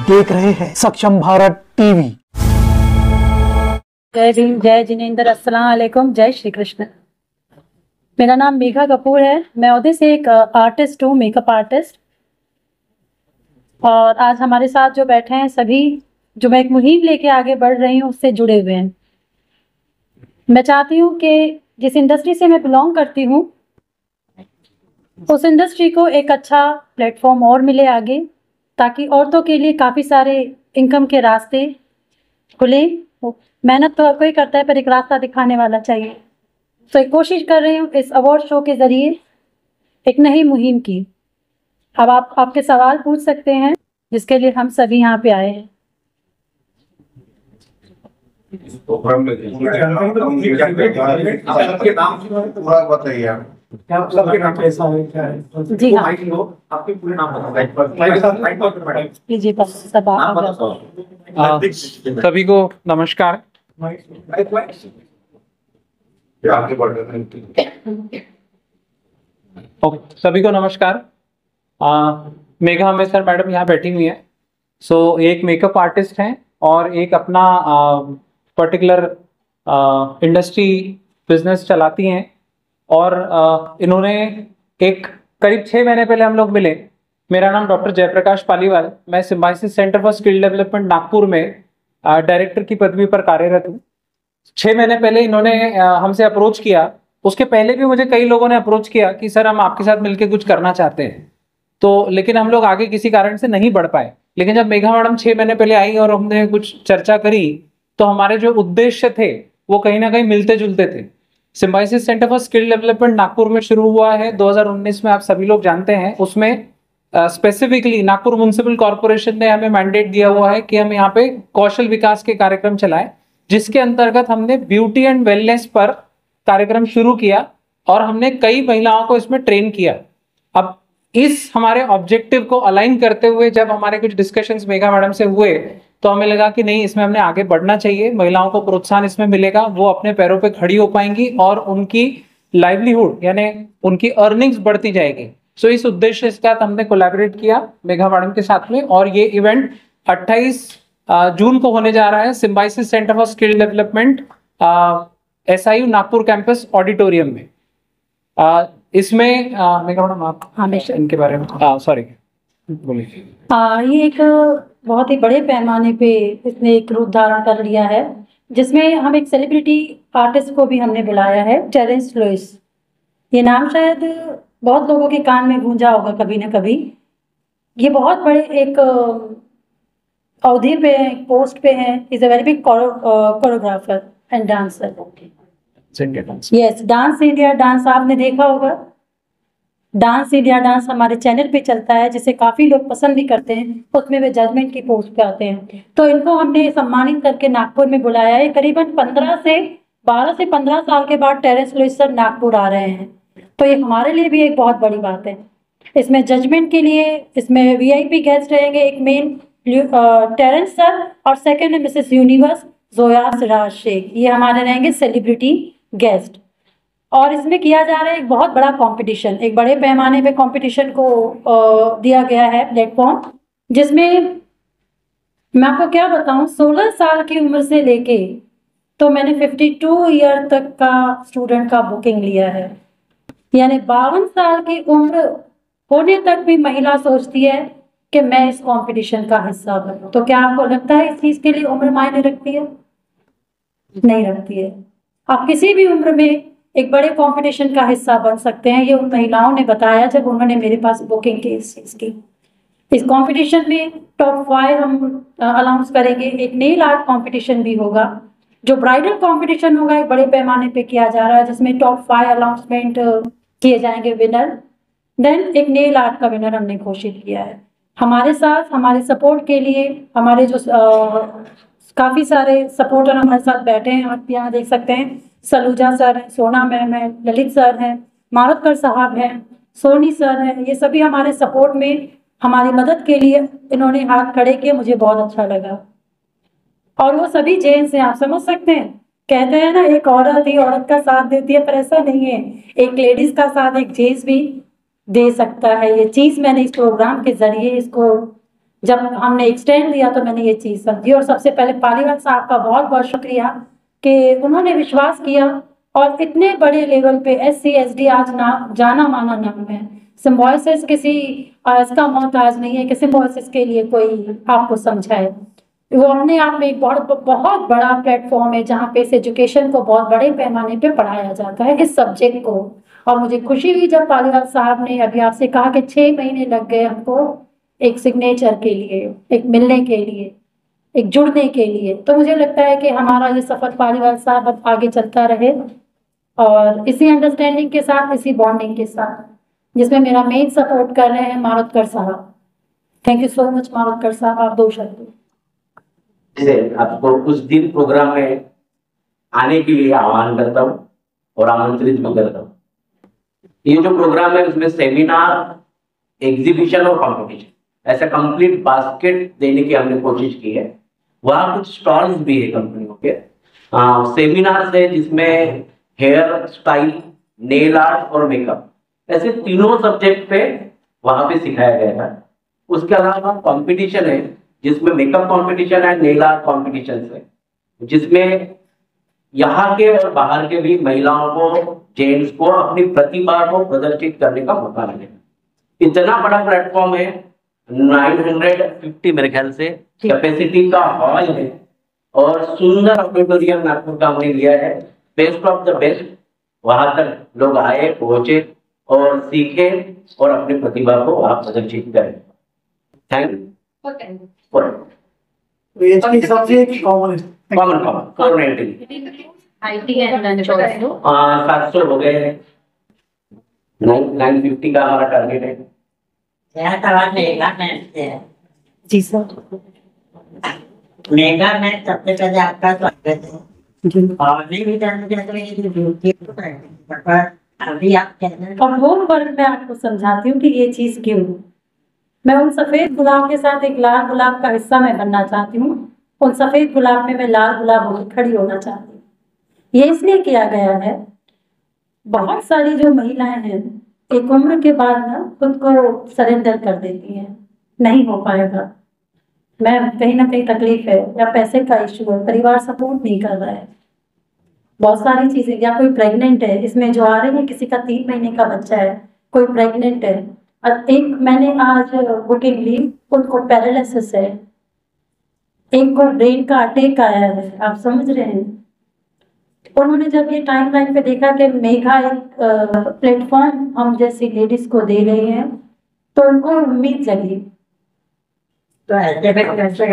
देख रहे हैं सक्षम भारत टीवी। जय भीम, जय जिनेंद्र, अस्सलाम वालेकुम, जय श्री कृष्ण। मेरा नाम मेघा कपूर है। मैं उधर से एक आर्टिस्ट हूँ, मेकअप आर्टिस्ट। और आज हमारे साथ जो बैठे हैं सभी, जो मैं एक मुहिम लेके आगे बढ़ रही हूँ, उससे जुड़े हुए हैं। मैं चाहती हूँ कि जिस इंडस्ट्री से मैं बिलोंग करती हूँ, उस इंडस्ट्री को एक अच्छा प्लेटफॉर्म और मिले आगे, ताकि औरतों के लिए काफ़ी सारे इनकम के रास्ते खुले। मेहनत तो हर कोई करता है, पर एक रास्ता दिखाने वाला चाहिए। तो एक कोशिश कर रही हूँ इस अवार्ड शो के ज़रिए एक नई मुहिम की। अब आप आपके सवाल पूछ सकते हैं, जिसके लिए हम सभी यहाँ पे आए हैं। जी हाँ, सभी को नमस्कार। सभी को नमस्कार। मेघा अम्बेसर मैडम यहाँ बैठी हुई है। सो एक मेकअप आर्टिस्ट हैं और एक अपना पर्टिकुलर इंडस्ट्री बिजनेस चलाती हैं। और इन्होंने एक करीब 6 महीने पहले हम लोग मिले। मेरा नाम डॉक्टर जयप्रकाश पालीवाल, मैं symbiosis centre for skill development Nagpur में डायरेक्टर की पदवी पर कार्यरत हूँ। 6 महीने पहले इन्होंने हमसे अप्रोच किया। उसके पहले भी मुझे कई लोगों ने अप्रोच किया कि सर हम आपके साथ मिलकर कुछ करना चाहते हैं, तो लेकिन हम लोग आगे किसी कारण से नहीं बढ़ पाए। लेकिन जब मेघा मैडम 6 महीने पहले आई और हमने कुछ चर्चा करी, तो हमारे जो उद्देश्य थे वो कहीं ना कहीं मिलते जुलते थे। Symbiosis centre for skill development Nagpur में शुरू हुआ है 2019 में, आप सभी लोग जानते हैं। उसमें स्पेसिफिकली नागपुर म्युनिसिपल कॉर्पोरेशन ने हमें मैंडेट दिया हुआ है कि हम यहाँ पे कौशल विकास के कार्यक्रम चलाएं, जिसके अंतर्गत हमने ब्यूटी एंड वेलनेस पर कार्यक्रम शुरू किया और हमने कई महिलाओं को इसमें ट्रेन किया। अब इस हमारे ऑब्जेक्टिव को अलाइन करते हुए जब हमारे कुछ डिस्कशंस मेघा मैडम से हुए, तो हमें लगा कि नहीं, इसमें हमने आगे बढ़ना चाहिए। महिलाओं को प्रोत्साहन इसमें मिलेगा, वो अपने पैरों पे खड़ी हो पाएंगी और उनकी लाइवलीहुड यानी उनकी अर्निंग्स बढ़ती जाएगी। सो इस उद्देश्य के साथ हमने कोलैबोरेट किया मेघा मैडम के साथ में, और ये इवेंट 28 जून को होने जा रहा है symbiosis centre for skill development SIU Nagpur campus auditorium में। इसमें मेघा मैडम आप हमेशा इनके बारे में सॉरी बोलिए। ये एक बहुत ही बड़े पैमाने पे इसने एक रूप धारण कर लिया है, जिसमें हम एक सेलिब्रिटी आर्टिस्ट को भी हमने बुलाया है, टेरेंस लुइस। ये नाम शायद बहुत लोगों के कान में गूंजा होगा कभी ना कभी। ये बहुत बड़े एक अवधि पे पोस्ट पे हैं। Is a very big choreographer and dancer. Yes, dance India dance आपने देखा होगा। डांस इंडिया डांस हमारे चैनल पे चलता है, जिसे काफ़ी लोग पसंद भी करते हैं। उसमें वे जजमेंट की पोस्ट पे आते हैं। तो इनको हमने सम्मानित करके नागपुर में बुलाया है। करीबन 12 से 15 साल के बाद टेरेंस लुइस सर नागपुर आ रहे हैं, तो ये हमारे लिए भी एक बहुत बड़ी बात है। इसमें जजमेंट के लिए इसमें VIP गेस्ट रहेंगे। एक मेन टेरेंस सर और सेकेंड है मिसेस यूनिवर्स जोया सिराज शेख। ये हमारे रहेंगे सेलिब्रिटी गेस्ट। और इसमें किया जा रहा है एक बहुत बड़ा कंपटीशन, एक बड़े पैमाने पे कंपटीशन को दिया गया है प्लेटफॉर्म, जिसमें मैं आपको क्या बताऊं, 16 साल की उम्र से लेके तो मैंने 52 ईयर तक का स्टूडेंट का बुकिंग लिया है। यानी 52 साल की उम्र होने तक भी महिला सोचती है कि मैं इस कंपटीशन का हिस्सा बनूं। तो क्या आपको लगता है इस चीज़ के लिए उम्र मायने रखती है? नहीं रखती है। आप किसी भी उम्र में एक बड़े कंपटीशन का हिस्सा बन सकते हैं। ये उन महिलाओं ने बताया जब उन्होंने मेरे पास बुकिंग की इस चीज़ की। इस कंपटीशन में टॉप 5 हम अनाउंस करेंगे। एक नेल आर्ट कंपटीशन भी होगा, जो ब्राइडल कंपटीशन होगा, एक बड़े पैमाने पे किया जा रहा है, जिसमें टॉप 5 अनाउंसमेंट किए जाएंगे विनर। देन एक नेल आर्ट का विनर हमने घोषित किया है। हमारे साथ हमारे सपोर्ट के लिए हमारे जो काफ़ी सारे सपोर्टर हमारे साथ बैठे हैं। आप यहाँ देख सकते हैं, सलूजा सर हैं, सोना मैम है, ललित सर हैं, मारुतकर साहब हैं, सोनी सर हैं। ये सभी हमारे सपोर्ट में हमारी मदद के लिए इन्होंने हाथ खड़े किए। मुझे बहुत अच्छा लगा। और वो सभी जेंट्स हैं, आप समझ सकते हैं। कहते हैं ना, एक औरत ही औरत का साथ देती है, पर ऐसा नहीं है। एक लेडीज का साथ एक जेंट्स भी दे सकता है। ये चीज़ मैंने इस प्रोग्राम के जरिए इसको जब हमने एक्सटेंड दिया तो मैंने ये चीज़ समझी। और सबसे पहले पालीवाल साहब का बहुत बहुत शुक्रिया कि उन्होंने विश्वास किया और इतने बड़े लेवल पे SC SD आज जाना माना नाम है। सिम्बोसिस किसी इसका मोहताज नहीं है कि सिम्बोसिस के लिए कोई आपको समझाए। वो अपने आप में एक बहुत बहुत बड़ा प्लेटफॉर्म है जहाँ पे इस एजुकेशन को बहुत बड़े पैमाने पे पढ़ाया जाता है, इस सब्जेक्ट को। और मुझे खुशी हुई जब पालीवाल साहब ने अभी आपसे कहा कि 6 महीने लग गए हमको एक सिग्नेचर के लिए, एक मिलने के लिए, एक जुड़ने के लिए। तो मुझे लगता है कि हमारा ये सफर पालीवाल साहब अब आगे चलता रहे और इसी अंडरस्टैंडिंग के साथ, इसी बॉन्डिंग के साथ, जिसमें मेरा मेन सपोर्ट कर रहे हैं मारोतकर साहब। थैंक यू सो मच मारोतकर साहब, आप 2 शब्द। आपको उस दिन प्रोग्राम में आने के लिए आह्वान करता हूँ और आमंत्रित भी करता हूँ। ये जो प्रोग्राम है उसमें सेमिनार, एग्जीबिशन और कंपटीशन ऐसा कंप्लीट बास्केट देने की हमने कोशिश की है। वहाँ कुछ स्टॉल्स भी है कंपनियों के, सेमिनार्स है जिसमें हेयर स्टाइल, नेल आर्ट और मेकअप ऐसे तीनों सब्जेक्ट पे वहाँ पे सिखाया गया था। उसके अलावा कंपटीशन है जिसमें मेकअप कंपटीशन है, नेल आर्ट कॉम्पिटिशन है, जिसमें यहाँ के और बाहर के भी महिलाओं को, जेंट्स को अपनी प्रतिभा को प्रदर्शित करने का मौका मिलेगा। इतना बड़ा प्लेटफॉर्म है, 950 मेरे ख्याल से कैपेसिटी का हॉल है और सुंदर ऑडिटोरियम नागपुर का हमने लिया है। बेस्ट ऑफ द बेस्ट वहां तक लोग आए, पहुंचे और सीखे और अपनी प्रतिभा को आप प्रदर्शित करें। Thank you. कॉमन 700 हो गए, 950 का हमारा टारगेट है। जी सर। मेगा में सबसे पहले आपका स्वागत है और भी अभी आप और वो वर्ग मैं आपको समझाती हूँ कि ये चीज क्यों। मैं उन सफेद गुलाब के साथ एक लाल गुलाब का हिस्सा मैं बनना चाहती हूँ। उन सफेद गुलाब में मैं लाल गुलाब होकर खड़ी होना चाहती हूँ। ये इसलिए किया गया है, बहुत सारी जो महिलाएं हैं एक उम्र के बाद ना खुद को सरेंडर कर देती हैं, नहीं हो पाएगा, मैं कहीं ना कहीं तकलीफ है या पैसे का इशू है, परिवार सपोर्ट नहीं कर रहा है, बहुत सारी चीजें, या कोई प्रेग्नेंट है, इसमें जो आ रहे हैं किसी का 3 महीने का बच्चा है, कोई प्रेग्नेंट है। और एक मैंने आज बुकिंग ली, उनको पैरालिसिस है, एक को ब्रेन का अटैक आया है, आप समझ रहे हैं। उन्होंने जब ये टाइमलाइन पे देखा कि मेघा एक प्लेटफॉर्म हम जैसी लेडीज को दे रही है तो उनको उम्मीद जगी। तो ऐसे में कैसे